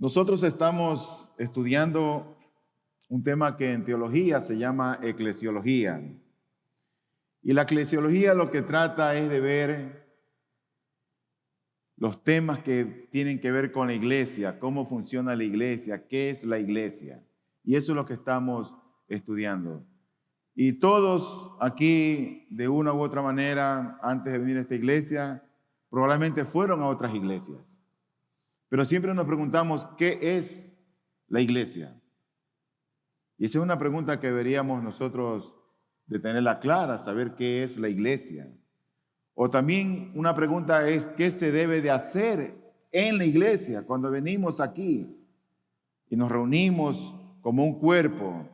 Nosotros estamos estudiando un tema que en teología se llama eclesiología. Y la eclesiología lo que trata es de ver los temas que tienen que ver con la iglesia, cómo funciona la iglesia, qué es la iglesia. Y eso es lo que estamos estudiando. Y todos aquí, de una u otra manera, antes de venir a esta iglesia, probablemente fueron a otras iglesias. Pero siempre nos preguntamos, ¿qué es la iglesia? Y esa es una pregunta que deberíamos nosotros de tenerla clara, saber qué es la iglesia. O también una pregunta es, ¿qué se debe de hacer en la iglesia cuando venimos aquí y nos reunimos como un cuerpo?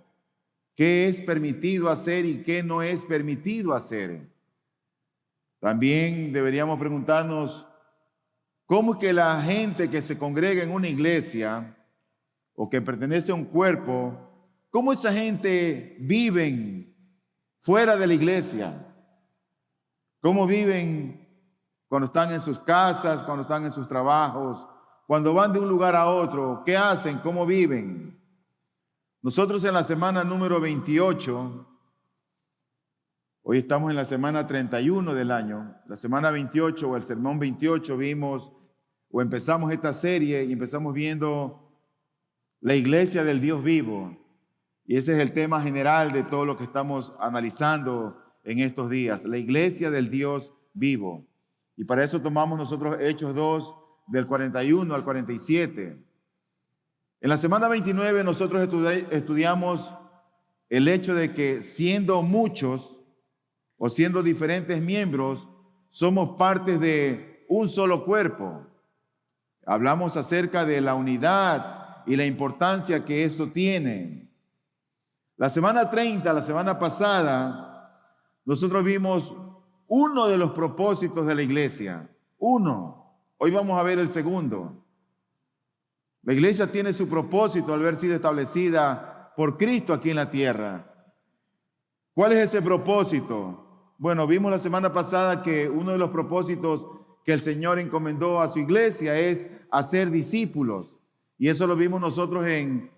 ¿Qué es permitido hacer y qué no es permitido hacer? También deberíamos preguntarnos, ¿cómo es que la gente que se congrega en una iglesia o que pertenece a un cuerpo, cómo esa gente viven fuera de la iglesia? ¿Cómo viven cuando están en sus casas, cuando están en sus trabajos, cuando van de un lugar a otro? ¿Qué hacen? ¿Cómo viven? Nosotros en la semana número 28, hoy estamos en la semana 31 del año, la semana 28 o el sermón 28 vimos o empezamos esta serie y empezamos viendo la iglesia del Dios vivo. Y ese es el tema general de todo lo que estamos analizando en estos días, la iglesia del Dios vivo. Y para eso tomamos nosotros Hechos 2 del 41 al 47. En la semana 29 nosotros estudiamos el hecho de que siendo muchos o siendo diferentes miembros, somos partes de un solo cuerpo. Hablamos acerca de la unidad y la importancia que esto tiene. La semana 30, la semana pasada, nosotros vimos uno de los propósitos de la iglesia. Uno. Hoy vamos a ver el segundo. La iglesia tiene su propósito al haber sido establecida por Cristo aquí en la tierra. ¿Cuál es ese propósito? Bueno, vimos la semana pasada que uno de los propósitos que el Señor encomendó a su iglesia es hacer discípulos. Y eso lo vimos nosotros en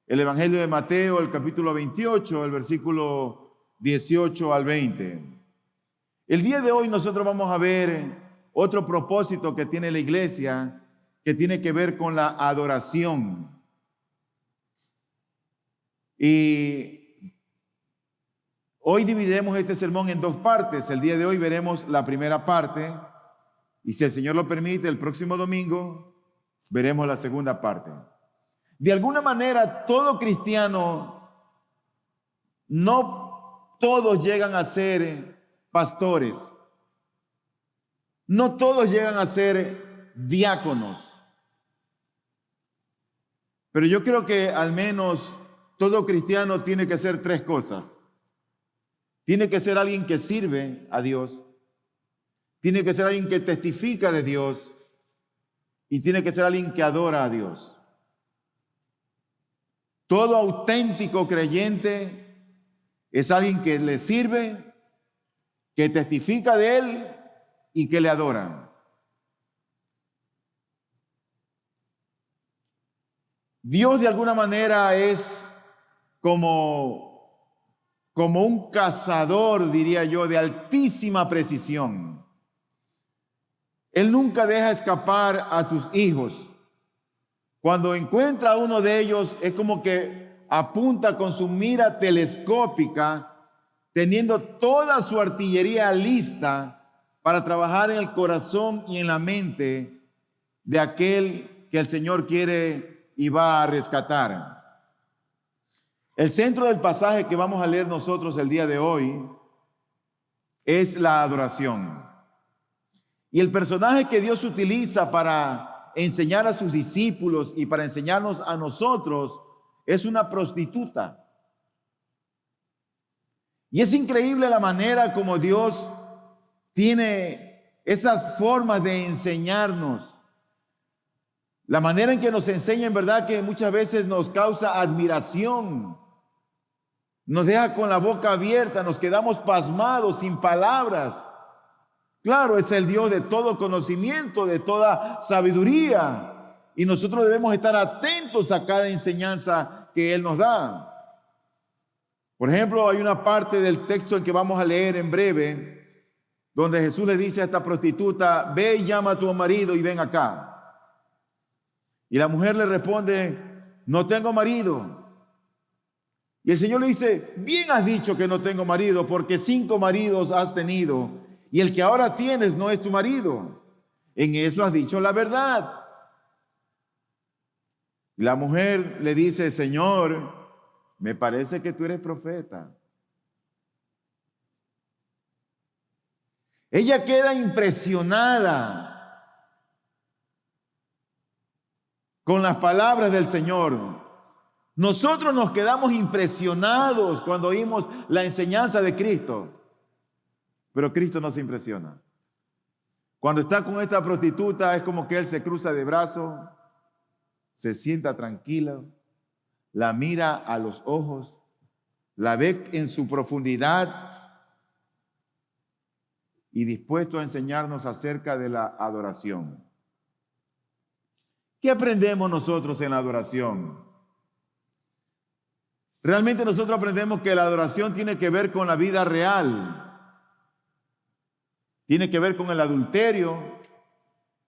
el Evangelio de Mateo, el capítulo 28, el versículo 18 al 20. El día de hoy nosotros vamos a ver otro propósito que tiene la iglesia, que tiene que ver con la adoración. Y hoy dividimos este sermón en dos partes. El día de hoy veremos la primera parte y si el Señor lo permite, el próximo domingo veremos la segunda parte. De alguna manera, todo cristiano, no todos llegan a ser pastores, no todos llegan a ser diáconos. Pero yo creo que al menos todo cristiano tiene que hacer tres cosas. Tiene que ser alguien que sirve a Dios, tiene que ser alguien que testifica de Dios y tiene que ser alguien que adora a Dios. Todo auténtico creyente es alguien que le sirve, que testifica de Él y que le adora. Dios de alguna manera es como un cazador, diría yo, de altísima precisión. Él nunca deja escapar a sus hijos. Cuando encuentra a uno de ellos, es como que apunta con su mira telescópica, teniendo toda su artillería lista para trabajar en el corazón y en la mente de aquel que el Señor quiere y va a rescatar. El centro del pasaje que vamos a leer nosotros el día de hoy es la adoración. Y el personaje que Dios utiliza para enseñar a sus discípulos y para enseñarnos a nosotros es una prostituta. Y es increíble la manera como Dios tiene esas formas de enseñarnos. La manera en que nos enseña, en verdad, que muchas veces nos causa admiración. Nos deja con la boca abierta, nos quedamos pasmados, sin palabras. Claro, es el Dios de todo conocimiento, de toda sabiduría. Y nosotros debemos estar atentos a cada enseñanza que Él nos da. Por ejemplo, hay una parte del texto en que vamos a leer en breve, donde Jesús le dice a esta prostituta, ve y llama a tu marido y ven acá. Y la mujer le responde, no tengo marido. Y el Señor le dice, bien has dicho que no tengo marido, porque 5 maridos has tenido, y el que ahora tienes no es tu marido. En eso has dicho la verdad. Y la mujer le dice, Señor, me parece que tú eres profeta. Ella queda impresionada con las palabras del Señor. Nosotros nos quedamos impresionados cuando oímos la enseñanza de Cristo, pero Cristo no se impresiona. Cuando está con esta prostituta es como que Él se cruza de brazos, se sienta tranquilo, la mira a los ojos, la ve en su profundidad y dispuesto a enseñarnos acerca de la adoración. ¿Qué aprendemos nosotros en la adoración? Realmente nosotros aprendemos que la adoración tiene que ver con la vida real, tiene que ver con el adulterio,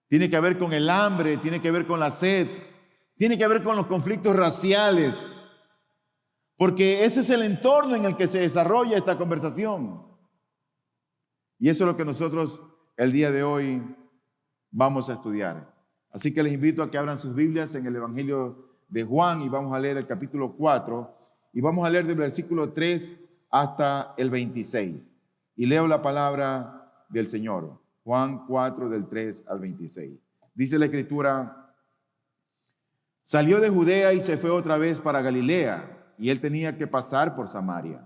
tiene que ver con el hambre, tiene que ver con la sed, tiene que ver con los conflictos raciales, porque ese es el entorno en el que se desarrolla esta conversación. Y eso es lo que nosotros el día de hoy vamos a estudiar. Así que les invito a que abran sus Biblias en el Evangelio de Juan y vamos a leer el capítulo 4 y vamos a leer del versículo 3 hasta el 26. Y leo la palabra del Señor. Juan 4 del 3 al 26. Dice la Escritura, salió de Judea y se fue otra vez para Galilea, y él tenía que pasar por Samaria.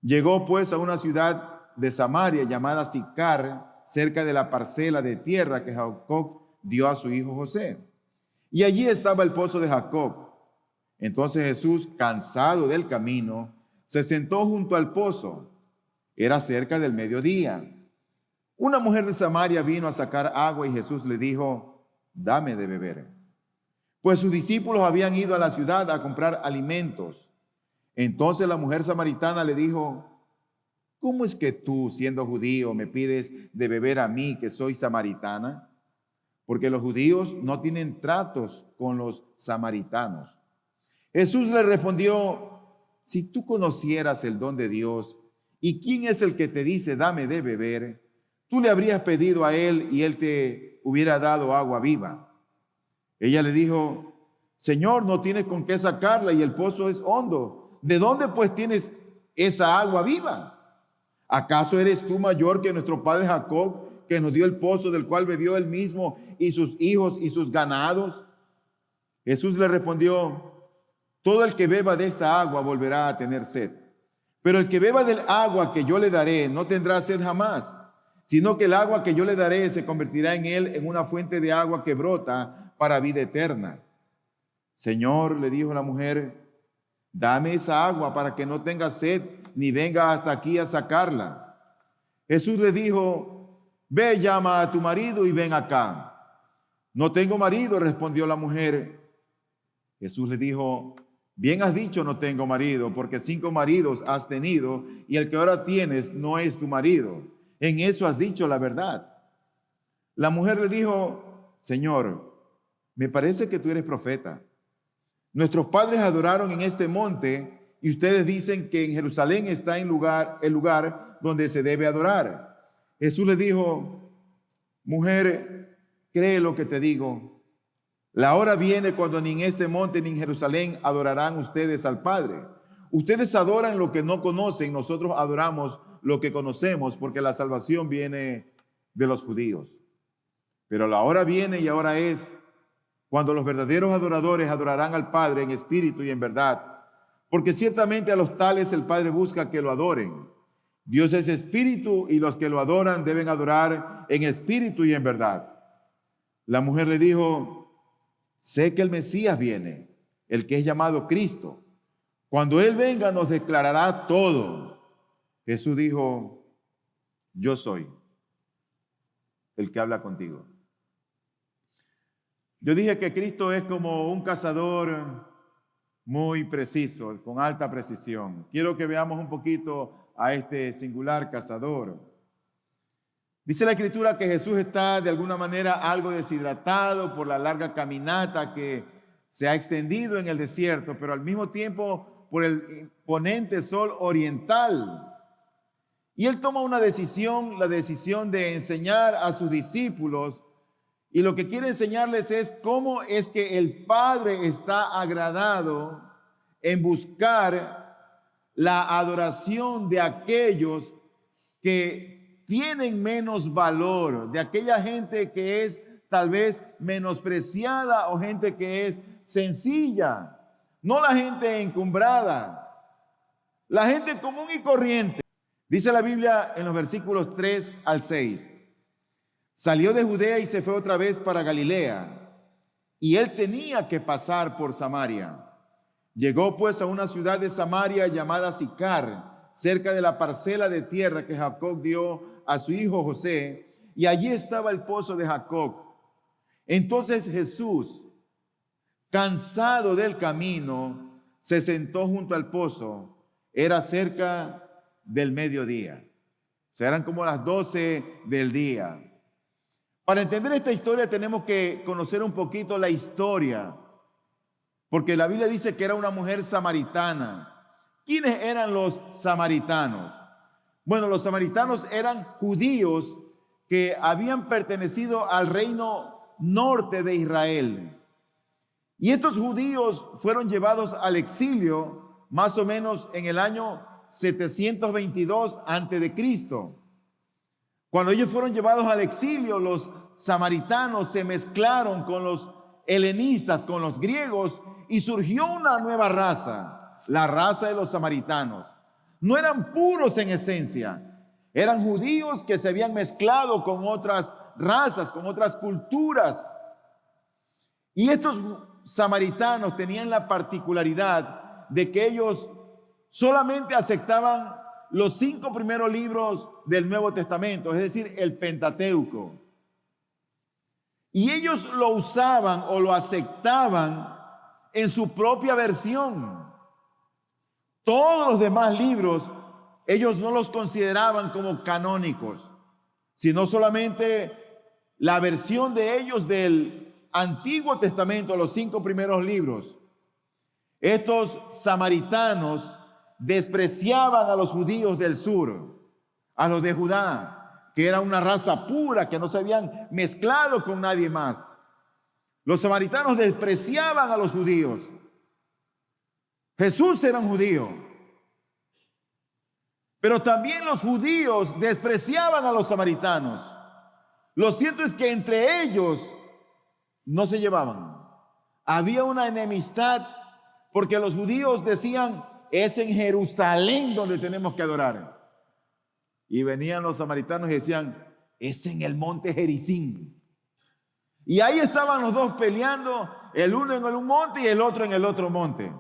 Llegó pues a una ciudad de Samaria llamada Sicar, cerca de la parcela de tierra que Jacob dio a su hijo José. Y allí estaba el pozo de Jacob. Entonces Jesús, cansado del camino, se sentó junto al pozo. Era cerca del mediodía. Una mujer de Samaria vino a sacar agua y Jesús le dijo, dame de beber. Pues sus discípulos habían ido a la ciudad a comprar alimentos. Entonces la mujer samaritana le dijo, ¿cómo es que tú, siendo judío, me pides de beber a mí, que soy samaritana? Porque los judíos no tienen tratos con los samaritanos. Jesús le respondió, si tú conocieras el don de Dios y quién es el que te dice, dame de beber, tú le habrías pedido a él y él te hubiera dado agua viva. Ella le dijo, Señor, no tienes con qué sacarla y el pozo es hondo. ¿De dónde pues tienes esa agua viva? ¿Acaso eres tú mayor que nuestro padre Jacob, que nos dio el pozo del cual bebió él mismo y sus hijos y sus ganados? Jesús le respondió, todo el que beba de esta agua volverá a tener sed, pero el que beba del agua que yo le daré no tendrá sed jamás, sino que el agua que yo le daré se convertirá en él en una fuente de agua que brota para vida eterna. Señor, le dijo la mujer, dame esa agua para que no tenga sed ni venga hasta aquí a sacarla. Jesús le dijo, ve, llama a tu marido y ven acá. No tengo marido, respondió la mujer. Jesús le dijo, bien has dicho, no tengo marido, porque 5 maridos has tenido y el que ahora tienes no es tu marido. En eso has dicho la verdad. La mujer le dijo, Señor, me parece que tú eres profeta. Nuestros padres adoraron en este monte y ustedes dicen que en Jerusalén está el lugar donde se debe adorar. Jesús le dijo, mujer, cree lo que te digo. La hora viene cuando ni en este monte ni en Jerusalén adorarán ustedes al Padre. Ustedes adoran lo que no conocen, nosotros adoramos lo que conocemos, porque la salvación viene de los judíos. Pero la hora viene y ahora es cuando los verdaderos adoradores adorarán al Padre en espíritu y en verdad, porque ciertamente a los tales el Padre busca que lo adoren. Dios es espíritu y los que lo adoran deben adorar en espíritu y en verdad. La mujer le dijo, sé que el Mesías viene, el que es llamado Cristo. Cuando Él venga nos declarará todo. Jesús dijo, yo soy el que habla contigo. Yo dije que Cristo es como un cazador muy preciso, con alta precisión. Quiero que veamos un poquito a este singular cazador. Dice la Escritura que Jesús está de alguna manera algo deshidratado por la larga caminata que se ha extendido en el desierto, pero al mismo tiempo por el imponente sol oriental. Y él toma una decisión, la decisión de enseñar a sus discípulos, y lo que quiere enseñarles es cómo es que el Padre está agradado en buscar la adoración de aquellos que tienen menos valor, de aquella gente que es tal vez menospreciada o gente que es sencilla, no la gente encumbrada, la gente común y corriente. Dice la Biblia en los versículos 3 al 6. Salió de Judea y se fue otra vez para Galilea, y él tenía que pasar por Samaria. Llegó pues a una ciudad de Samaria llamada Sicar, cerca de la parcela de tierra que Jacob dio a su hijo José, y allí estaba el pozo de Jacob. Entonces Jesús, cansado del camino, se sentó junto al pozo. Era cerca del mediodía. O sea, eran como las 12 del día. Para entender esta historia tenemos que conocer un poquito la historia, porque la Biblia dice que era una mujer samaritana. ¿Quiénes eran los samaritanos? Bueno, los samaritanos eran judíos que habían pertenecido al reino norte de Israel. Y estos judíos fueron llevados al exilio más o menos en el año 722 antes de Cristo. Cuando ellos fueron llevados al exilio, los samaritanos se mezclaron con los helenistas, con los griegos, y surgió una nueva raza, la raza de los samaritanos. No eran puros en esencia, eran judíos que se habían mezclado con otras razas, con otras culturas. Y estos samaritanos tenían la particularidad de que ellos solamente aceptaban los 5 primeros libros del Nuevo Testamento, es decir, el Pentateuco. Y ellos lo usaban o lo aceptaban en su propia versión. Todos los demás libros, ellos no los consideraban como canónicos, sino solamente la versión de ellos del Antiguo Testamento, los 5 primeros libros. Estos samaritanos despreciaban a los judíos del sur, a los de Judá, que era una raza pura, que no se habían mezclado con nadie más. Los samaritanos despreciaban a los judíos. Jesús era un judío, pero también los judíos despreciaban a los samaritanos. Lo cierto es que entre ellos no se llevaban. Había una enemistad porque los judíos decían: es en Jerusalén donde tenemos que adorar. Y venían los samaritanos y decían: es en el monte Gerizim. Y ahí estaban los dos peleando, el uno en un monte y el otro en el otro monte.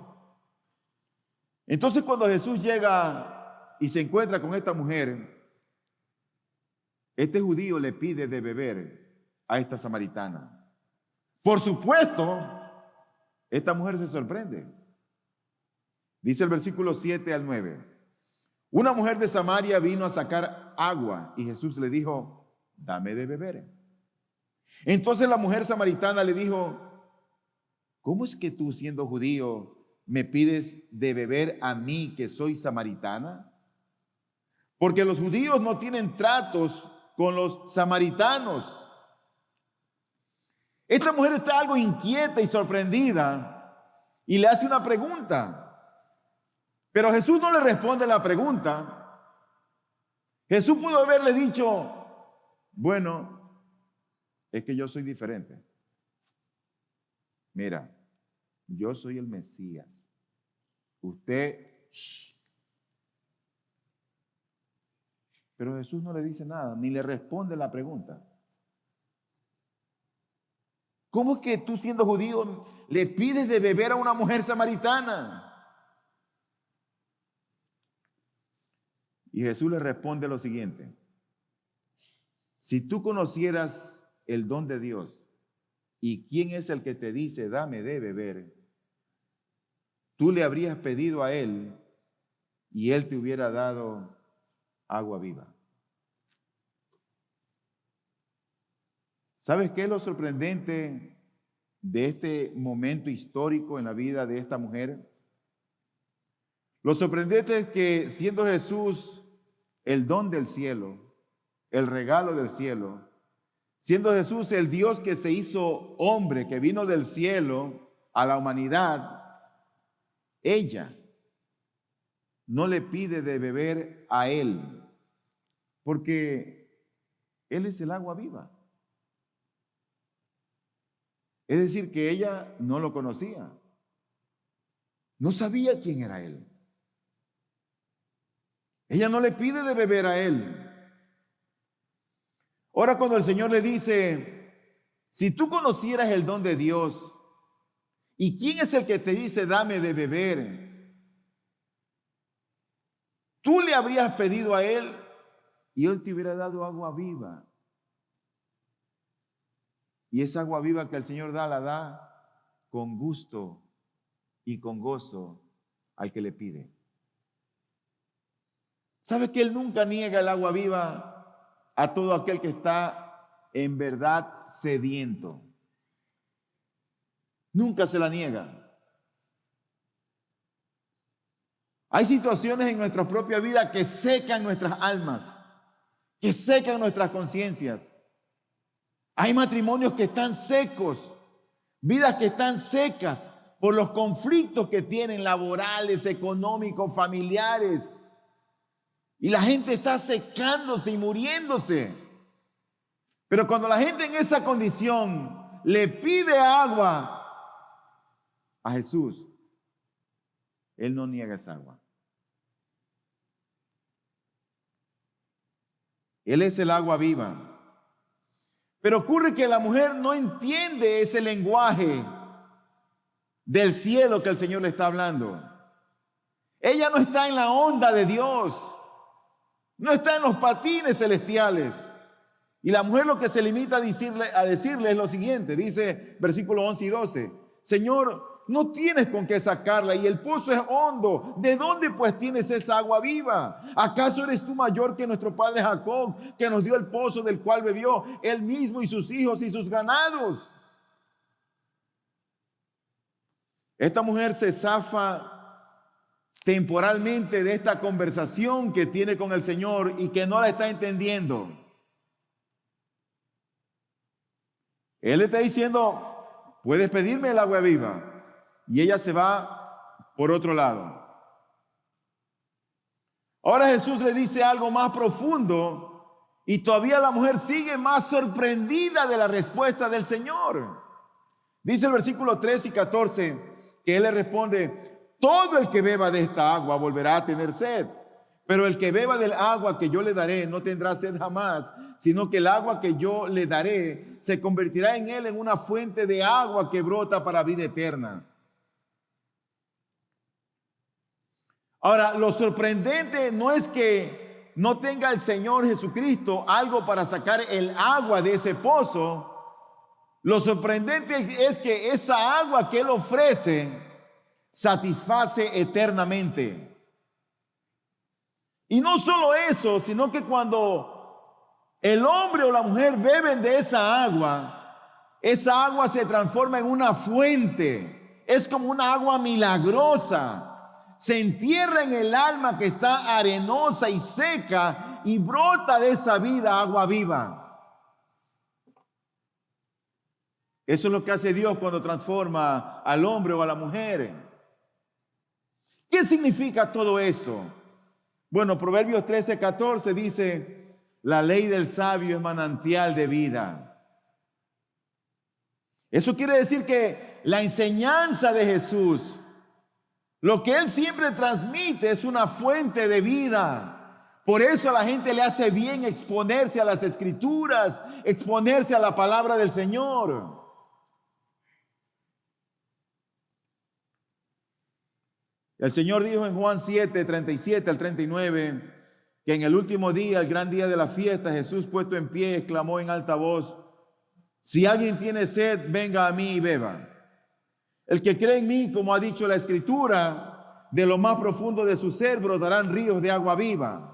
Entonces, cuando Jesús llega y se encuentra con esta mujer, este judío le pide de beber a esta samaritana. Por supuesto, esta mujer se sorprende. Dice el versículo 7 al 9. Una mujer de Samaria vino a sacar agua y Jesús le dijo: dame de beber. Entonces la mujer samaritana le dijo: ¿cómo es que tú, siendo judío, me pides de beber a mí, que soy samaritana? Porque los judíos no tienen tratos con los samaritanos. Esta mujer está algo inquieta y sorprendida y le hace una pregunta. Pero Jesús no le responde la pregunta. Jesús pudo haberle dicho: bueno, es que yo soy diferente. Mira, yo soy el Mesías. Usted, shh. Pero Jesús no le dice nada, ni le responde la pregunta. ¿Cómo es que tú, siendo judío, le pides de beber a una mujer samaritana? Y Jesús le responde lo siguiente: si tú conocieras el don de Dios ¿Y quién es el que te dice, dame de beber? Tú le habrías pedido a él y él te hubiera dado agua viva. ¿Sabes qué es lo sorprendente de este momento histórico en la vida de esta mujer? Lo sorprendente es que siendo Jesús el don del cielo, el regalo del cielo, siendo Jesús el Dios que se hizo hombre, que vino del cielo a la humanidad, ella no le pide de beber a él, porque él es el agua viva. Es decir, que ella no lo conocía, no sabía quién era él. Ella no le pide de beber a él. Ahora cuando el Señor le dice, si tú conocieras el don de Dios, ¿y quién es el que te dice, dame de beber? Tú le habrías pedido a él y él te hubiera dado agua viva. Y esa agua viva que el Señor da, la da con gusto y con gozo al que le pide. ¿Sabe que Él nunca niega el agua viva a todo aquel que está en verdad sediento? Nunca se la niega. Hay situaciones en nuestra propia vida que secan nuestras almas, que secan nuestras conciencias. Hay matrimonios que están secos, vidas que están secas por los conflictos que tienen laborales, económicos, familiares. Y la gente está secándose y muriéndose. Pero cuando la gente en esa condición le pide agua a Jesús, Él no niega esa agua. Él es el agua viva. Pero ocurre que la mujer no entiende ese lenguaje del cielo que el Señor le está hablando. Ella no está en la onda de Dios, no está en los patines celestiales. Y la mujer lo que se limita a decirle es lo siguiente, dice versículos 11 y 12, Señor, no tienes con qué sacarla y el pozo es hondo. ¿De dónde pues tienes esa agua viva? ¿Acaso eres tú mayor que nuestro padre Jacob, que nos dio el pozo del cual bebió él mismo y sus hijos y sus ganados? Esta mujer se zafa temporalmente de esta conversación que tiene con el Señor y que no la está entendiendo. Él le está diciendo, puedes pedirme el agua viva. Y ella se va por otro lado. Ahora Jesús le dice algo más profundo y todavía la mujer sigue más sorprendida de la respuesta del Señor. Dice el versículo 13 y 14 que Él le responde, todo el que beba de esta agua volverá a tener sed, pero el que beba del agua que yo le daré no tendrá sed jamás, sino que el agua que yo le daré se convertirá en él en una fuente de agua que brota para vida eterna. Ahora, lo sorprendente no es que no tenga el Señor Jesucristo algo para sacar el agua de ese pozo. Lo sorprendente es que esa agua que Él ofrece satisface eternamente. Y no solo eso, sino que cuando el hombre o la mujer beben de esa agua se transforma en una fuente. Es como una agua milagrosa. Se entierra en el alma que está arenosa y seca y brota de esa vida agua viva. Eso es lo que hace Dios cuando transforma al hombre o a la mujer. ¿Qué significa todo esto? Bueno, Proverbios 13:14 dice, la ley del sabio es manantial de vida. Eso quiere decir que la enseñanza de Jesús, lo que Él siempre transmite es una fuente de vida. Por eso a la gente le hace bien exponerse a las Escrituras, exponerse a la palabra del Señor. El Señor dijo en Juan 7, 37 al 39, que en el último día, el gran día de la fiesta, Jesús puesto en pie, exclamó en alta voz, Si alguien tiene sed, venga a mí y beba. El que cree en mí, como ha dicho la Escritura, de lo más profundo de su ser brotarán ríos de agua viva.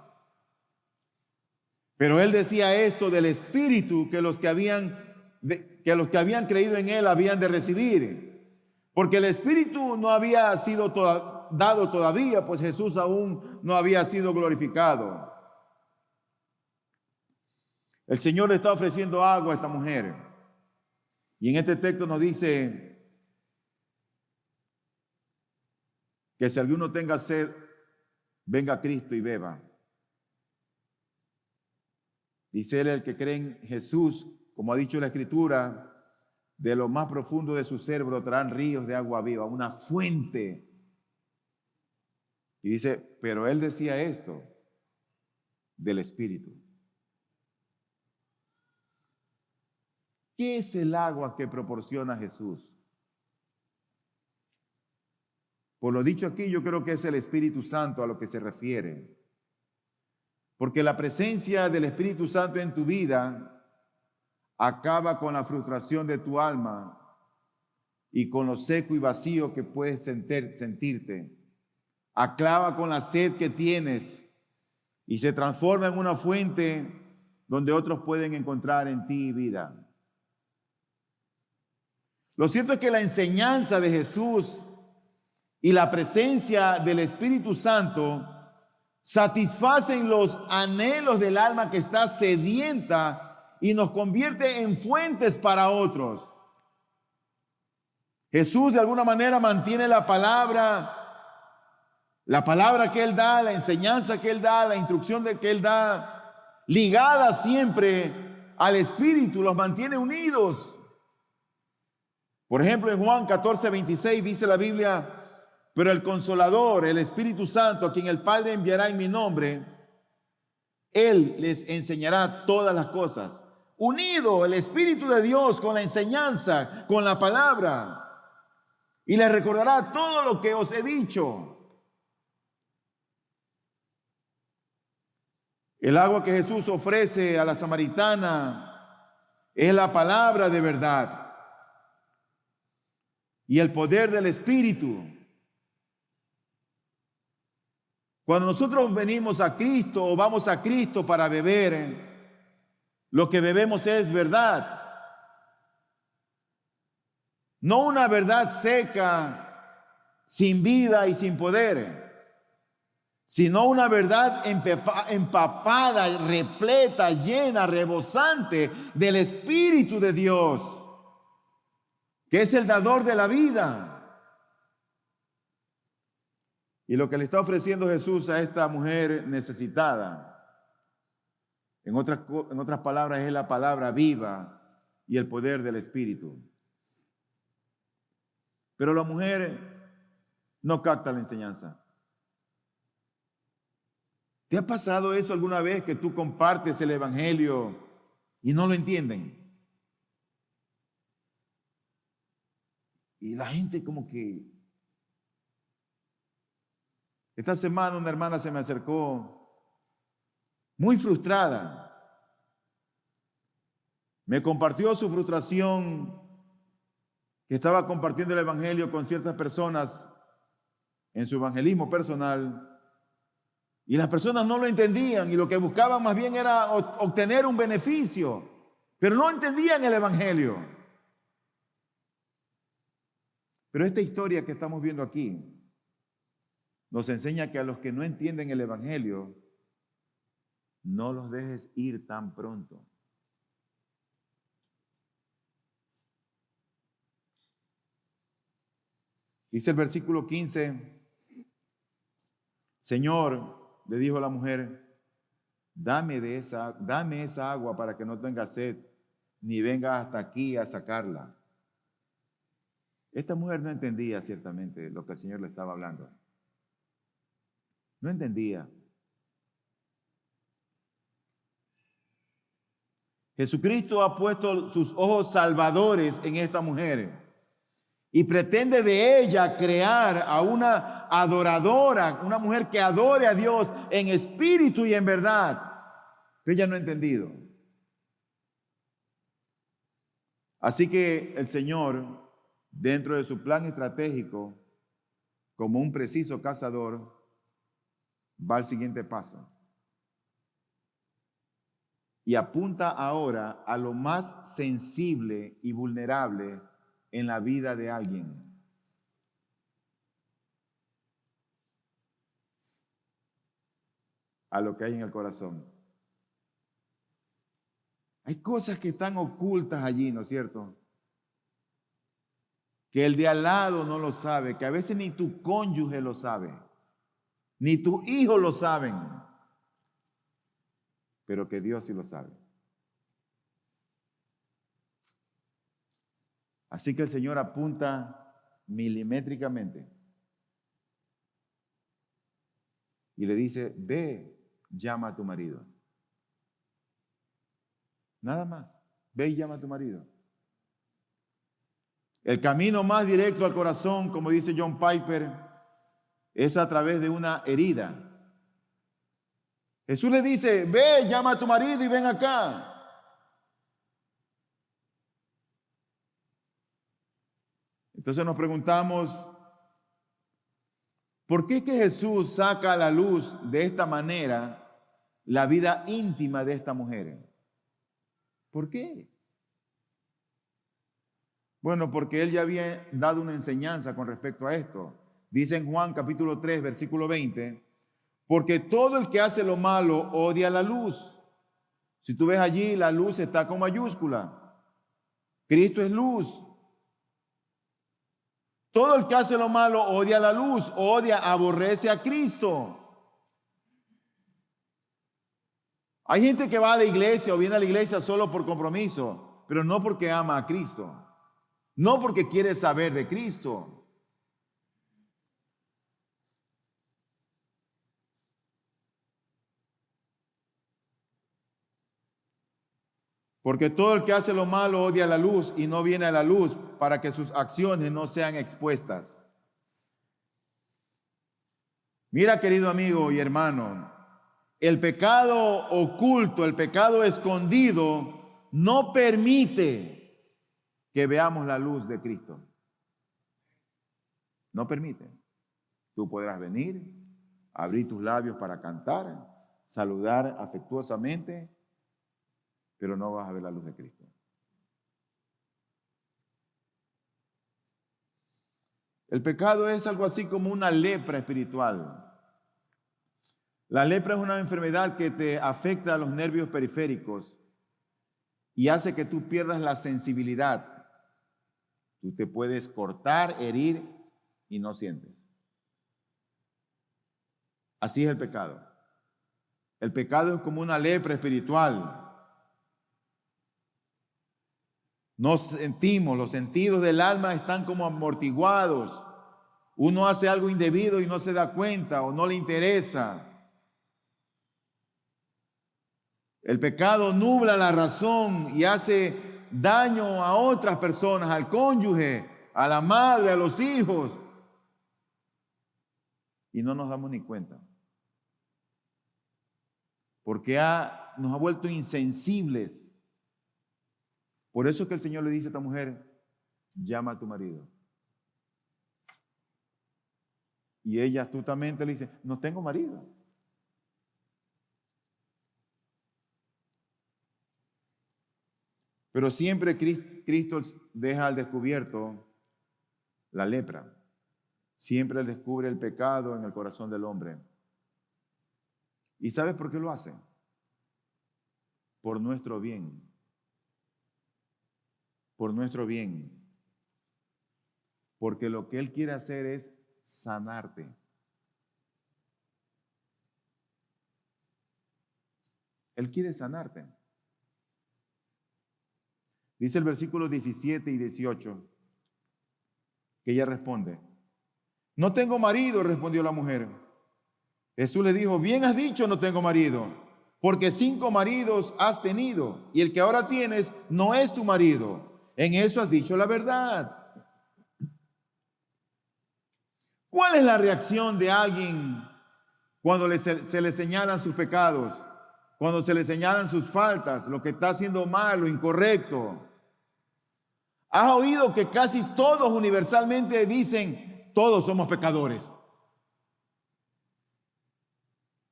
Pero él decía esto del Espíritu que los que habían creído en él habían de recibir. Porque el Espíritu no había sido dado todavía, pues Jesús aún no había sido glorificado. El Señor le está ofreciendo agua a esta mujer. Y en este texto nos dice que si alguno tenga sed, venga a Cristo y beba. Dice él, el que cree en Jesús, como ha dicho la Escritura, de lo más profundo de su ser brotarán ríos de agua viva, una fuente. Y dice, pero él decía esto del Espíritu. ¿Qué es el agua que proporciona Jesús? Por lo dicho aquí, yo creo que es el Espíritu Santo a lo que se refiere. Porque la presencia del Espíritu Santo en tu vida acaba con la frustración de tu alma y con lo seco y vacío que puedes sentirte. Acaba con la sed que tienes y se transforma en una fuente donde otros pueden encontrar en ti vida. Lo cierto es que la enseñanza de Jesús y la presencia del Espíritu Santo satisfacen los anhelos del alma que está sedienta y nos convierte en fuentes para otros. Jesús de alguna manera mantiene la palabra que Él da, la enseñanza que Él da, la instrucción que Él da, ligada siempre al Espíritu, los mantiene unidos. Por ejemplo, en Juan 14:26 dice la Biblia, pero el Consolador, el Espíritu Santo, a quien el Padre enviará en mi nombre, Él les enseñará todas las cosas. Unido el Espíritu de Dios con la enseñanza, con la palabra, y les recordará todo lo que os he dicho. El agua que Jesús ofrece a la samaritana es la palabra de verdad y el poder del Espíritu. Cuando nosotros venimos a Cristo o vamos a Cristo para beber, lo que bebemos es verdad. No una verdad seca, sin vida y sin poder, sino una verdad empapada, repleta, llena, rebosante del Espíritu de Dios, que es el dador de la vida. Y lo que le está ofreciendo Jesús a esta mujer necesitada, en otras palabras, es la palabra viva y el poder del Espíritu. Pero la mujer no capta la enseñanza. ¿Te ha pasado eso alguna vez que tú compartes el Evangelio y no lo entienden? Y la gente como que... Esta semana una hermana se me acercó muy frustrada. Me compartió su frustración, que estaba compartiendo el Evangelio con ciertas personas en su evangelismo personal, y las personas no lo entendían y lo que buscaban más bien era obtener un beneficio, pero no entendían el Evangelio. Pero esta historia que estamos viendo aquí nos enseña que a los que no entienden el Evangelio, no los dejes ir tan pronto. Dice el versículo 15, Señor, le dijo la mujer, dame esa agua para que no tenga sed, ni venga hasta aquí a sacarla. Esta mujer no entendía ciertamente lo que el Señor le estaba hablando. No entendía. Jesucristo ha puesto sus ojos salvadores en esta mujer y pretende de ella crear a una adoradora, una mujer que adore a Dios en espíritu y en verdad. Pero ella no ha entendido. Así que el Señor, dentro de su plan estratégico, como un preciso cazador, va al siguiente paso. Y apunta ahora a lo más sensible y vulnerable en la vida de alguien. A lo que hay en el corazón. Hay cosas que están ocultas allí, ¿no es cierto? Que el de al lado no lo sabe, que a veces ni tu cónyuge lo sabe, ni tus hijos lo saben, pero que Dios sí lo sabe. Así que el Señor apunta milimétricamente y le dice, ve, llama a tu marido. Nada más, ve y llama a tu marido. El camino más directo al corazón, como dice John Piper, es a través de una herida. Jesús le dice, ve, llama a tu marido y ven acá. Entonces nos preguntamos, ¿por qué es que Jesús saca a la luz de esta manera la vida íntima de esta mujer? ¿Por qué? Bueno, porque él ya había dado una enseñanza con respecto a esto. Dice en Juan capítulo 3, versículo 20, porque todo el que hace lo malo odia la luz. Si tú ves allí, la luz está con mayúscula. Cristo es luz. Todo el que hace lo malo odia la luz, odia, aborrece a Cristo. Hay gente que va a la iglesia o viene a la iglesia solo por compromiso, pero no porque ama a Cristo. No porque quiere saber de Cristo. Porque todo el que hace lo malo odia la luz y no viene a la luz para que sus acciones no sean expuestas. Mira, querido amigo y hermano, el pecado oculto, el pecado escondido, no permite que veamos la luz de Cristo. No permite. Tú podrás venir, abrir tus labios para cantar, saludar afectuosamente, pero no vas a ver la luz de Cristo. El pecado es algo así como una lepra espiritual. La lepra es una enfermedad que te afecta a los nervios periféricos y hace que tú pierdas la sensibilidad. Tú te puedes cortar, herir y no sientes. Así es el pecado. El pecado es como una lepra espiritual. No sentimos, los sentidos del alma están como amortiguados. Uno hace algo indebido y no se da cuenta o no le interesa. El pecado nubla la razón y hace daño a otras personas, al cónyuge, a la madre, a los hijos. Y no nos damos ni cuenta. Porque nos ha vuelto insensibles. Por eso es que el Señor le dice a esta mujer, llama a tu marido. Y ella astutamente le dice, no tengo marido. Pero siempre Cristo deja al descubierto la lepra. Siempre Él descubre el pecado en el corazón del hombre. ¿Y sabes por qué lo hace? Por nuestro bien. Por nuestro bien. Porque lo que Él quiere hacer es sanarte. Él quiere sanarte. Dice el versículo 17 y 18 que ella responde, no tengo marido, respondió la mujer. Jesús le dijo, bien has dicho, no tengo marido, porque 5 maridos has tenido y el que ahora tienes no es tu marido. En eso has dicho la verdad. ¿Cuál es la reacción de alguien cuando se le señalan sus pecados? Cuando se le señalan sus faltas, lo que está haciendo mal, lo incorrecto. Has oído que casi todos universalmente dicen, todos somos pecadores.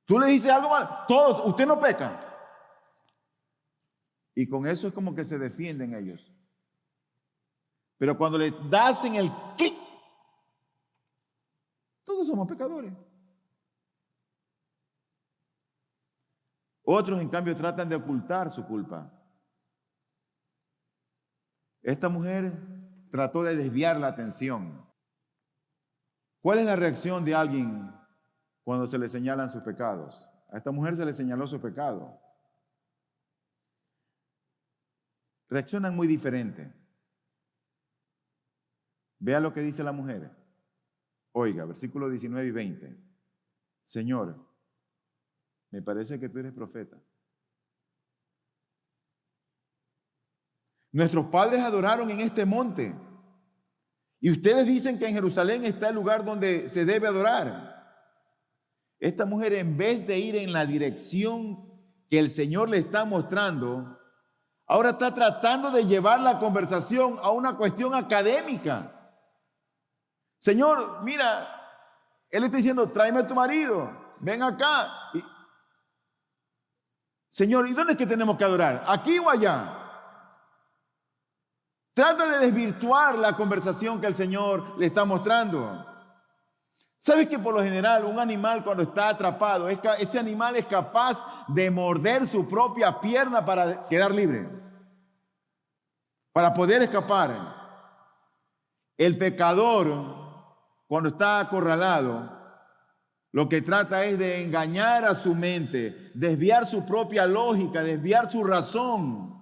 Tú le dices algo mal, todos, usted no peca. Y con eso es como que se defienden ellos. Pero cuando les das en el clic, todos somos pecadores. Otros, en cambio, tratan de ocultar su culpa. Esta mujer trató de desviar la atención. ¿Cuál es la reacción de alguien cuando se le señalan sus pecados? A esta mujer se le señaló su pecado. Reaccionan muy diferente. Vea lo que dice la mujer. Oiga, versículos 19 y 20. Señor, me parece que tú eres profeta. Nuestros padres adoraron en este monte. Y ustedes dicen que en Jerusalén está el lugar donde se debe adorar. Esta mujer, en vez de ir en la dirección que el Señor le está mostrando, ahora está tratando de llevar la conversación a una cuestión académica. Señor, mira, él está diciendo, tráeme a tu marido, ven acá. Señor, ¿y dónde es que tenemos que adorar? ¿Aquí o allá? Trata de desvirtuar la conversación que el Señor le está mostrando. ¿Sabes que por lo general un animal cuando está atrapado, ese animal es capaz de morder su propia pierna para quedar libre? Para poder escapar. El pecador, cuando está acorralado, lo que trata es de engañar a su mente, desviar su propia lógica, desviar su razón.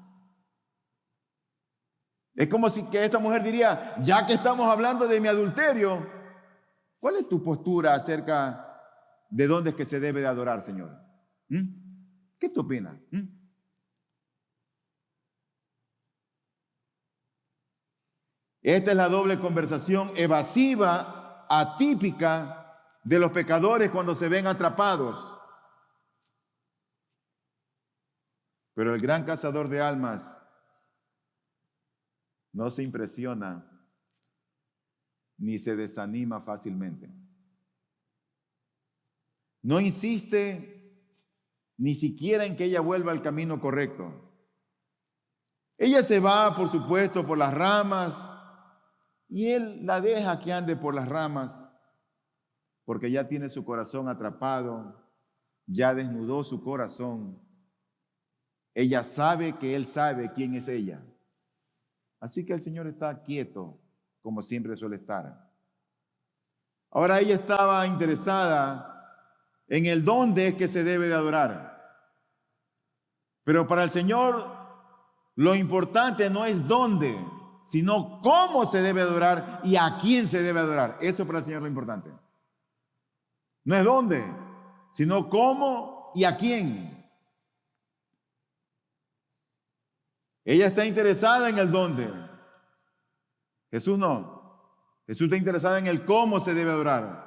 Es como si que esta mujer diría, ya que estamos hablando de mi adulterio, ¿cuál es tu postura acerca de dónde es que se debe de adorar, Señor? ¿Qué tú opinas? Esta es la doble conversación evasiva, atípica de los pecadores cuando se ven atrapados. Pero el gran cazador de almas no se impresiona ni se desanima fácilmente. No insiste ni siquiera en que ella vuelva al camino correcto. Ella se va, por supuesto, por las ramas y él la deja que ande por las ramas porque ya tiene su corazón atrapado, ya desnudó su corazón. Ella sabe que él sabe quién es ella. Así que el Señor está quieto, como siempre suele estar. Ahora ella estaba interesada en el dónde es que se debe de adorar. Pero para el Señor lo importante no es dónde, sino cómo se debe adorar y a quién se debe adorar. Eso para el Señor es lo importante. No es dónde, sino cómo y a quién. Ella está interesada en el dónde. Jesús no. Jesús está interesado en el cómo se debe adorar.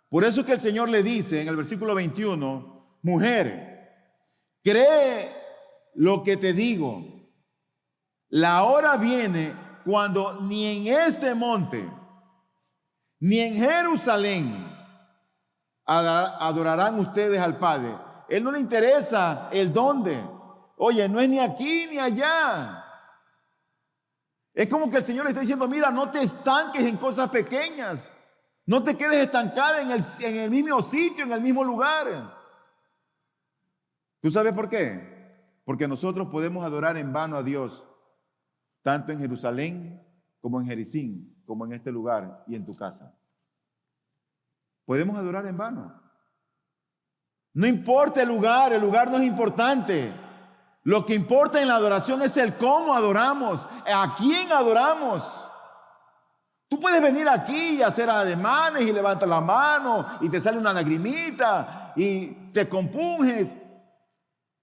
Por eso es que el Señor le dice en el versículo 21, mujer, cree lo que te digo. La hora viene cuando ni en este monte, ni en Jerusalén adorarán ustedes al Padre. Él no le interesa el dónde. Oye, no es ni aquí ni allá. Es como que el Señor le está diciendo, mira, no te estanques en cosas pequeñas. No te quedes estancada en el mismo sitio, en el mismo lugar. ¿Tú sabes por qué? Porque nosotros podemos adorar en vano a Dios, tanto en Jerusalén como en Jericín, como en este lugar y en tu casa. Podemos adorar en vano. No importa el lugar no es importante. Lo que importa en la adoración es el cómo adoramos, a quién adoramos. Tú puedes venir aquí y hacer ademanes y levantar la mano y te sale una lagrimita y te compunges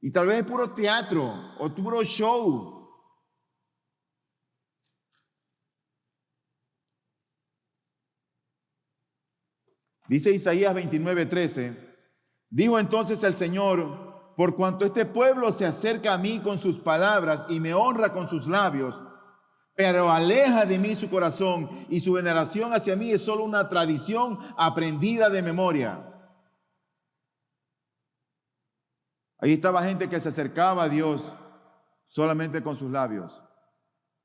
y tal vez es puro teatro o puro show. Dice Isaías 29:13, dijo entonces el Señor, por cuanto este pueblo se acerca a mí con sus palabras y me honra con sus labios, pero aleja de mí su corazón y su veneración hacia mí es solo una tradición aprendida de memoria. Ahí estaba gente que se acercaba a Dios solamente con sus labios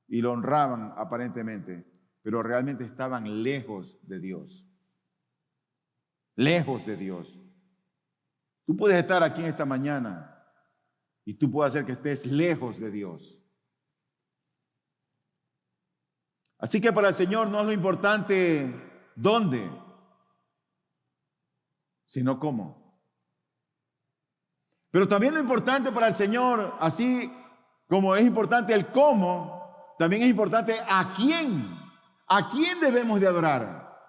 y lo honraban aparentemente, pero realmente estaban lejos de Dios. Lejos de Dios. Tú puedes estar aquí en esta mañana y tú puedes hacer que estés lejos de Dios. Así que para el Señor no es lo importante dónde, sino cómo. Pero también lo importante para el Señor, así como es importante el cómo, también es importante a quién debemos de adorar.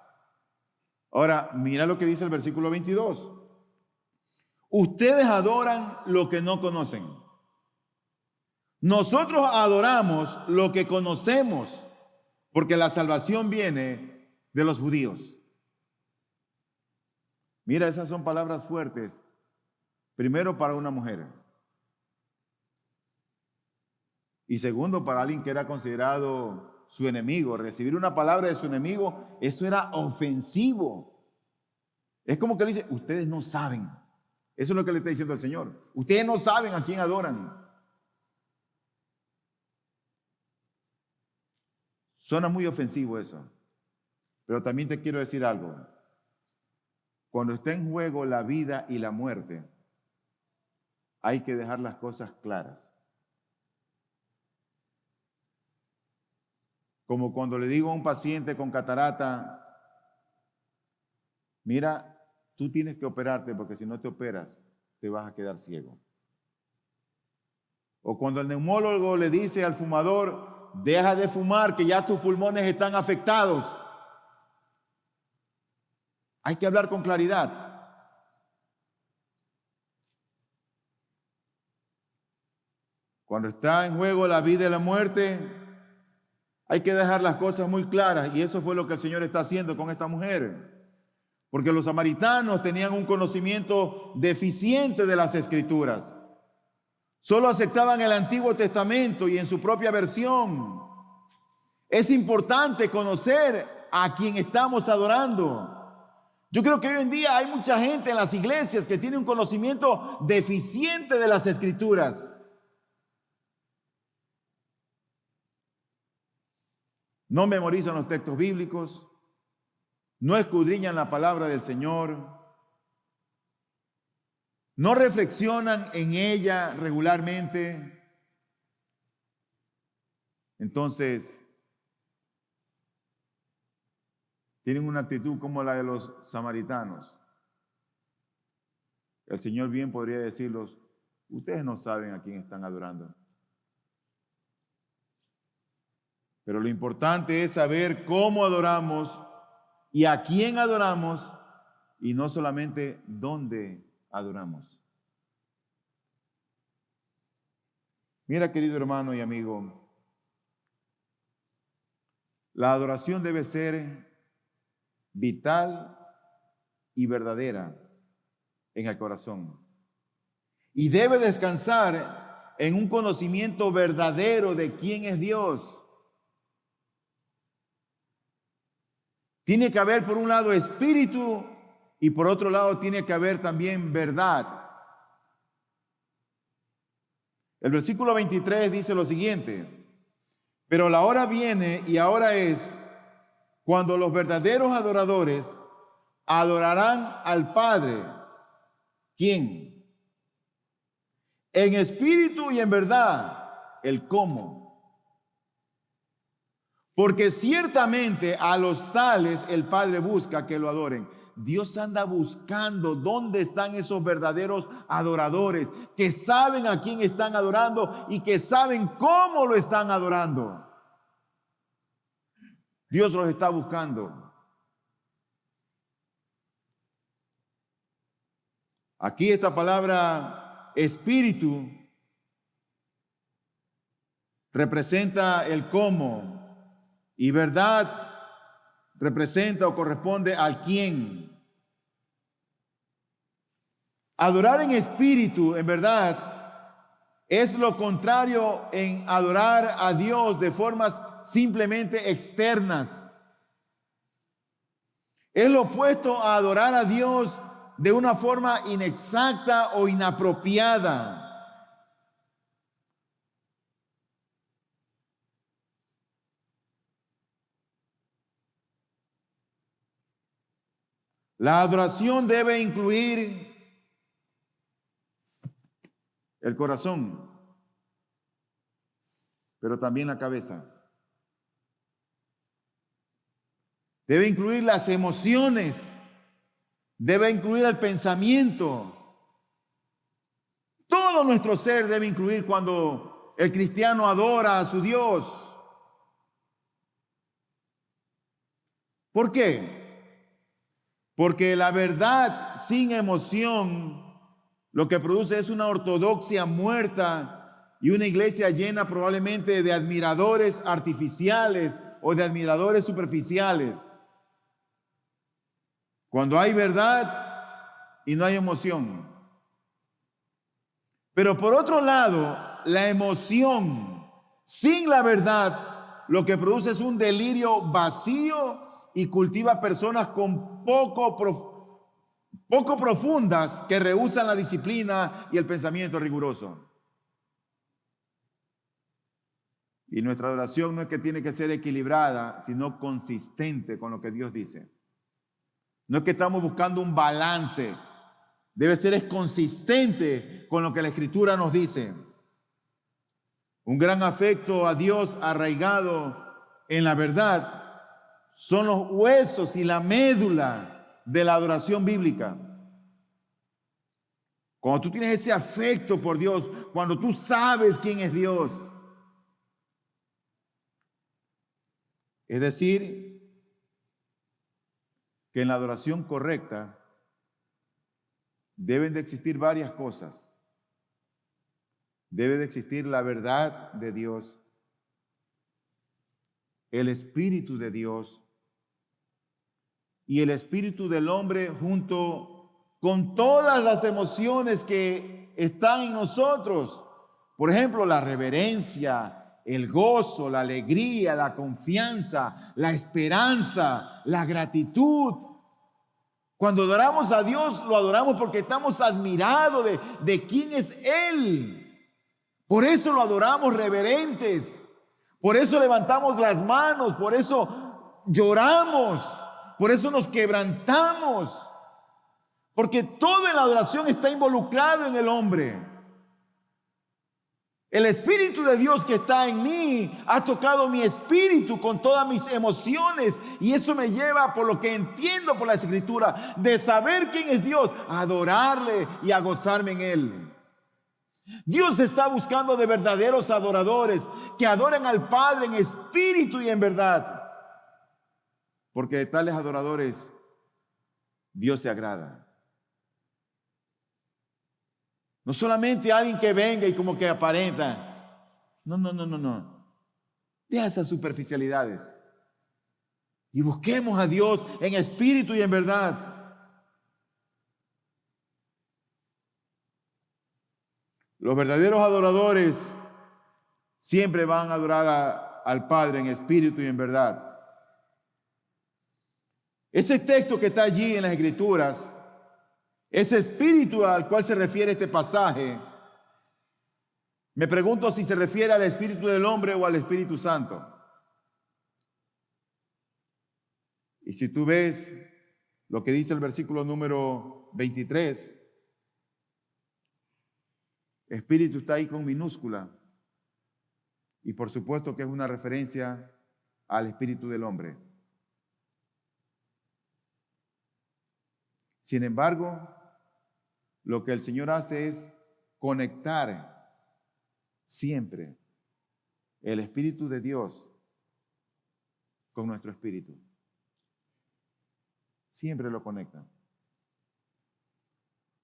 Ahora, mira lo que dice el versículo 22. Ustedes adoran lo que no conocen. Nosotros adoramos lo que conocemos, porque la salvación viene de los judíos. Mira, esas son palabras fuertes. Primero para una mujer. Y segundo para alguien que era considerado su enemigo. Recibir una palabra de su enemigo, eso era ofensivo. Es como que le dice, ustedes no saben. Eso es lo que le está diciendo el Señor. Ustedes no saben a quién adoran. Suena muy ofensivo eso. Pero también te quiero decir algo. Cuando está en juego la vida y la muerte, hay que dejar las cosas claras. Como cuando le digo a un paciente con catarata, mira, tú tienes que operarte porque si no te operas, te vas a quedar ciego. O cuando el neumólogo le dice al fumador, deja de fumar que ya tus pulmones están afectados. Hay que hablar con claridad. Cuando está en juego la vida y la muerte, hay que dejar las cosas muy claras. Y eso fue lo que el Señor está haciendo con esta mujer. Porque los samaritanos tenían un conocimiento deficiente de las Escrituras. Solo aceptaban el Antiguo Testamento y en su propia versión. Es importante conocer a quien estamos adorando. Yo creo que hoy en día hay mucha gente en las iglesias que tiene un conocimiento deficiente de las Escrituras. No memorizan los textos bíblicos, no escudriñan la palabra del Señor, no reflexionan en ella regularmente. Entonces, tienen una actitud como la de los samaritanos. El Señor bien podría decirlos, ustedes no saben a quién están adorando. Pero lo importante es saber cómo adoramos y a quién adoramos y no solamente dónde adoramos. Mira, querido hermano y amigo, la adoración debe ser vital y verdadera en el corazón. Y debe descansar en un conocimiento verdadero de quién es Dios. Tiene que haber por un lado espíritu y por otro lado tiene que haber también verdad. El versículo 23 dice lo siguiente: pero la hora viene y ahora es cuando los verdaderos adoradores adorarán al Padre. ¿Quién? En espíritu y en verdad. El cómo. Porque ciertamente a los tales el Padre busca que lo adoren. Dios anda buscando dónde están esos verdaderos adoradores que saben a quién están adorando y que saben cómo lo están adorando. Dios los está buscando. Aquí esta palabra espíritu representa el cómo y verdad representa o corresponde al quién. Adorar en espíritu, en verdad, Es lo contrario en adorar a Dios de formas simplemente externas. Es lo opuesto a adorar a Dios de una forma inexacta o inapropiada. La adoración debe incluir el corazón, pero también la cabeza. Debe incluir las emociones, debe incluir el pensamiento. Todo nuestro ser debe incluir cuando el cristiano adora a su Dios. ¿Por qué? Porque la verdad sin emoción lo que produce es una ortodoxia muerta y una iglesia llena probablemente de admiradores artificiales o de admiradores superficiales. Cuando hay verdad y no hay emoción. Pero por otro lado, la emoción sin la verdad lo que produce es un delirio vacío y cultiva personas con poco profundas que rehúsan la disciplina y el pensamiento riguroso. Y nuestra adoración no es que tiene que ser equilibrada, sino consistente con lo que Dios dice. No es que estamos buscando un balance, debe ser consistente con lo que la Escritura nos dice. Un gran afecto a Dios arraigado en la verdad son los huesos y la médula de la adoración bíblica. Cuando tú tienes ese afecto por Dios, cuando tú sabes quién es Dios, es decir, que en la adoración correcta deben de existir varias cosas. Debe de existir la verdad de Dios, el Espíritu de Dios y el espíritu del hombre junto con todas las emociones que están en nosotros. Por ejemplo, la reverencia, el gozo, la alegría, la confianza, la esperanza, la gratitud. Cuando adoramos a Dios, lo adoramos porque estamos admirados de quién es Él. Por eso lo adoramos reverentes. Por eso levantamos las manos. Por eso lloramos. Por eso nos quebrantamos. Porque toda la adoración está involucrado en el hombre. El Espíritu de Dios que está en mí ha tocado mi espíritu con todas mis emociones. Y eso me lleva, por lo que entiendo por la Escritura, de saber quién es Dios, a adorarle y a gozarme en Él. Dios está buscando de verdaderos adoradores que adoren al Padre en espíritu y en verdad. Porque de tales adoradores Dios se agrada. No solamente alguien que venga y como que aparenta. No. Deja esas superficialidades. Y busquemos a Dios en espíritu y en verdad. Los verdaderos adoradores siempre van a adorar al Padre en espíritu y en verdad. Ese texto que está allí en las Escrituras, ese espíritu al cual se refiere este pasaje, me pregunto si se refiere al espíritu del hombre o al Espíritu Santo. Y si tú ves lo que dice el versículo número 23, espíritu está ahí con minúscula. Y por supuesto que es una referencia al espíritu del hombre. Sin embargo, lo que el Señor hace es conectar siempre el Espíritu de Dios con nuestro espíritu. Siempre lo conecta.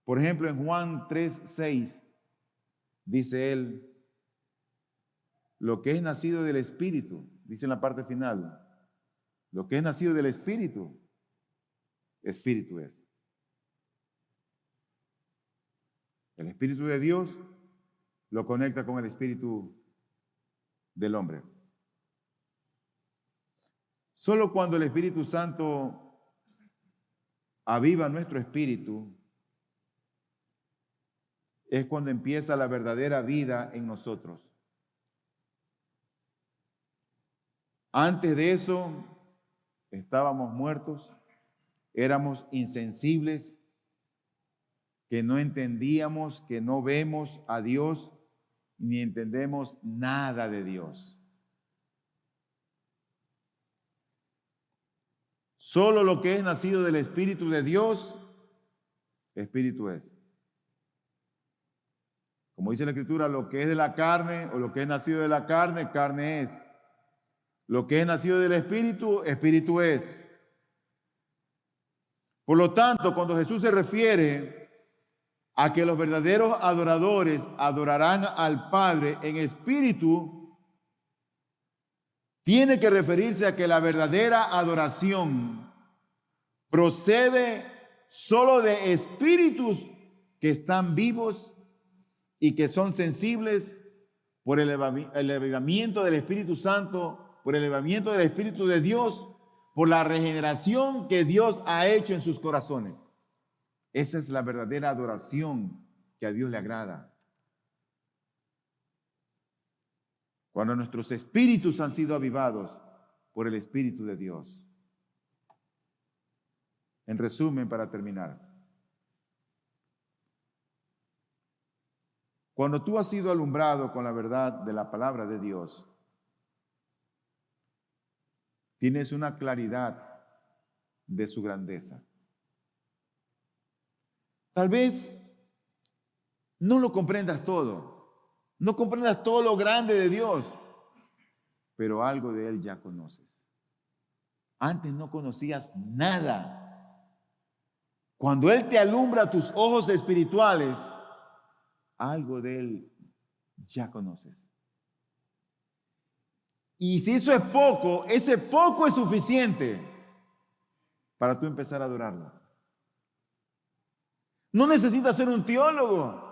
Por ejemplo, en Juan 3:6 dice él, lo que es nacido del Espíritu, dice en la parte final, lo que es nacido del Espíritu, Espíritu es. El Espíritu de Dios lo conecta con el espíritu del hombre. Solo cuando el Espíritu Santo aviva nuestro espíritu es cuando empieza la verdadera vida en nosotros. Antes de eso, estábamos muertos, éramos insensibles, que no entendíamos, que no vemos a Dios, ni entendemos nada de Dios. Solo lo que es nacido del Espíritu de Dios, Espíritu es. Como dice la Escritura, lo que es de la carne o lo que es nacido de la carne, carne es. Lo que es nacido del Espíritu, Espíritu es. Por lo tanto, cuando Jesús se refiere a que los verdaderos adoradores adorarán al Padre en espíritu, tiene que referirse a que la verdadera adoración procede solo de espíritus que están vivos y que son sensibles por el elevamiento del Espíritu Santo, por el elevamiento del Espíritu de Dios, por la regeneración que Dios ha hecho en sus corazones. Esa es la verdadera adoración que a Dios le agrada. Cuando nuestros espíritus han sido avivados por el Espíritu de Dios. En resumen, para terminar, cuando tú has sido alumbrado con la verdad de la palabra de Dios, tienes una claridad de su grandeza. Tal vez no lo comprendas todo, no comprendas todo lo grande de Dios, pero algo de Él ya conoces. Antes no conocías nada. Cuando Él te alumbra tus ojos espirituales, algo de Él ya conoces. Y si eso es poco, ese poco es suficiente para tú empezar a adorarlo. No necesitas ser un teólogo.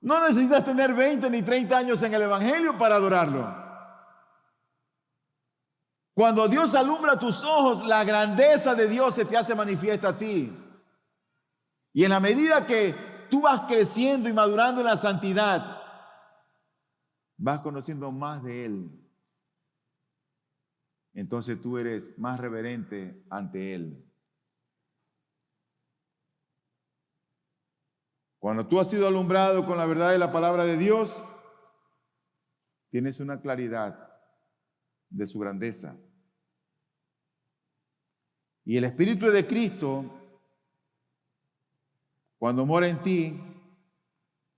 No necesitas tener 20 ni 30 años en el Evangelio para adorarlo. Cuando Dios alumbra tus ojos, la grandeza de Dios se te hace manifiesta a ti. Y en la medida que tú vas creciendo y madurando en la santidad, vas conociendo más de Él. Entonces tú eres más reverente ante Él. Cuando tú has sido alumbrado con la verdad de la palabra de Dios, tienes una claridad de su grandeza. Y el Espíritu de Cristo, cuando mora en ti,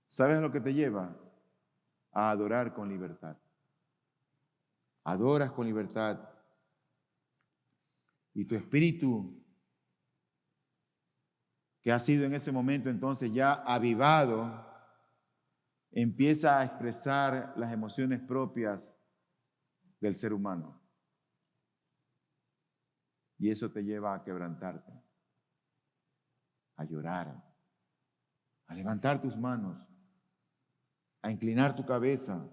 ¿sabes lo que te lleva? A adorar con libertad. Adoras con libertad. Y tu espíritu, que ha sido en ese momento entonces ya avivado, empieza a expresar las emociones propias del ser humano. Y eso te lleva a quebrantarte, a llorar, a levantar tus manos, a inclinar tu cabeza,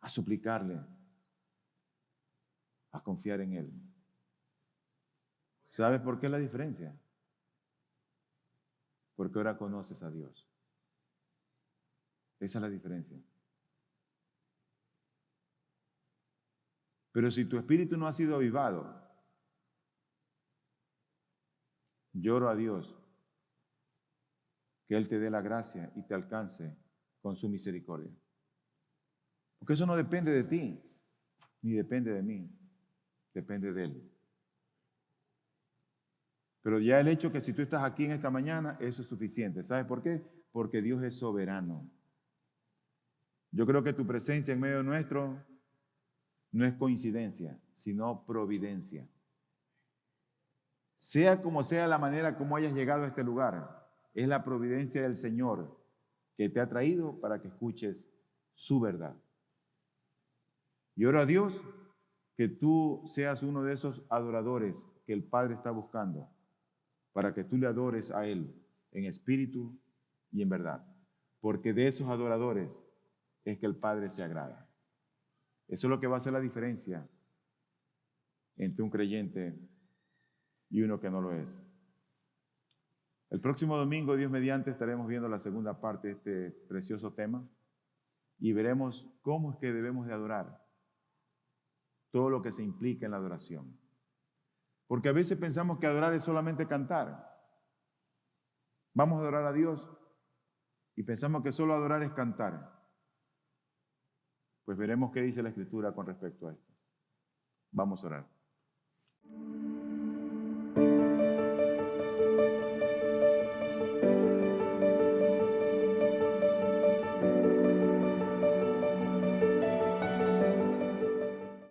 a suplicarle, a confiar en Él. ¿Sabes por qué la diferencia? Porque ahora conoces a Dios. Esa es la diferencia. Pero si tu espíritu no ha sido avivado, lloro a Dios que Él te dé la gracia y te alcance con su misericordia. Porque eso no depende de ti, ni depende de mí, depende de Él. Pero ya el hecho que si tú estás aquí en esta mañana, eso es suficiente. ¿Sabes por qué? Porque Dios es soberano. Yo creo que tu presencia en medio nuestro no es coincidencia, sino providencia. Sea como sea la manera como hayas llegado a este lugar, es la providencia del Señor que te ha traído para que escuches su verdad. Y oro a Dios que tú seas uno de esos adoradores que el Padre está buscando, para que tú le adores a Él en espíritu y en verdad. porque de esos adoradores es que el Padre se agrada. Eso es lo que va a hacer la diferencia entre un creyente y uno que no lo es. El próximo domingo, Dios mediante, estaremos viendo la segunda parte de este precioso tema y veremos cómo es que debemos de adorar, todo lo que se implica en la adoración. Porque a veces pensamos que adorar es solamente cantar. Vamos a adorar a Dios y pensamos que solo adorar es cantar. Pues veremos qué dice la Escritura con respecto a esto. Vamos a orar.